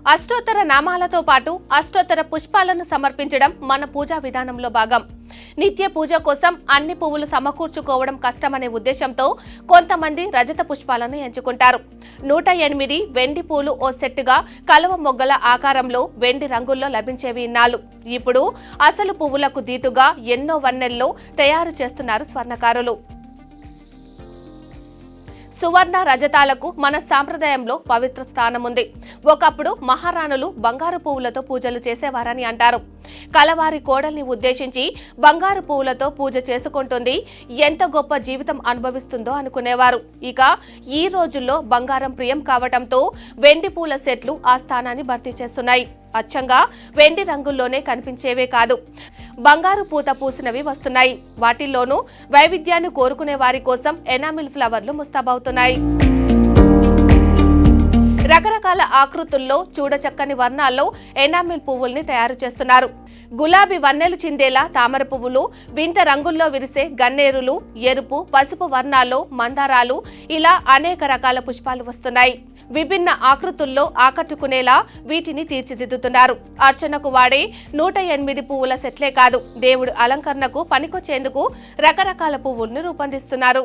అష్టోత్తర నామాలతో పాటు అష్టోత్తర పుష్పాలను సమర్పించడం మన పూజా విధానంలో భాగం. నిత్య పూజ కోసం అన్ని పువ్వులు సమకూర్చుకోవడం కష్టమనే ఉద్దేశంతో కొంతమంది రజత పుష్పాలను ఎంచుకుంటారు. 108 వెండి పూలు ఓ సెట్టుగా కలువ మొగ్గల ఆకారంలో వెండి రంగుల్లో లభించేవి ఇన్నాళ్ళు. ఇప్పుడు అసలు పువ్వులకు దీటుగా ఎన్నో వన్నెల్లో తయారు చేస్తున్నారు స్వర్ణకారులు. సువర్ణ రజతాలకు మన సాంప్రదాయంలో పవిత్ర స్థానం ఉంది. ఒకప్పుడు మహారాణులు బంగారు పువ్వులతో పూజలు చేసేవారని అంటారు. కలవారి కోడల్ని ఉద్దేశించి బంగారు పువ్వులతో పూజ చేసుకుంటుంది, ఎంత గొప్ప జీవితం అనుభవిస్తుందో అనుకునేవారు. ఇక ఈ రోజుల్లో బంగారం ప్రియం కావటంతో వెండి పూల సెట్లు ఆ స్థానాన్ని భర్తీ చేస్తున్నాయి. అచ్చంగా వెండి రంగుల్లోనే కనిపించేవే కాదు, బంగారు పూత పూసినవి వస్తున్నాయి. వాటిల్లోనూ వైవిధ్యాన్ని కోరుకునే వారి కోసం ఎనామిల్ ఫ్లవర్లు ముస్తాబవుతున్నాయి. రకరకాల ఆకృతుల్లో చూడచక్కని వర్ణాల్లో ఎనామిల్ పువ్వుల్ని తయారు చేస్తున్నారు. గులాబీ వన్నెలు చిందేలా తామర పువ్వులు, వింత రంగుల్లో విరిసే గన్నేరులు, ఎరుపు, పసుపు వర్ణాల్లో మందారాలు, ఇలా అనేక రకాల పుష్పాలు వస్తున్నాయి. విభిన్న ఆకృతుల్లో ఆకట్టుకునేలా వీటిని తీర్చిదిద్దుతున్నారు. అర్చనకు వాడే 108 పువ్వుల సెట్లే కాదు, దేవుడు అలంకరణకు పనికొచ్చేందుకు రకరకాల పువ్వుల్ని రూపొందిస్తున్నారు.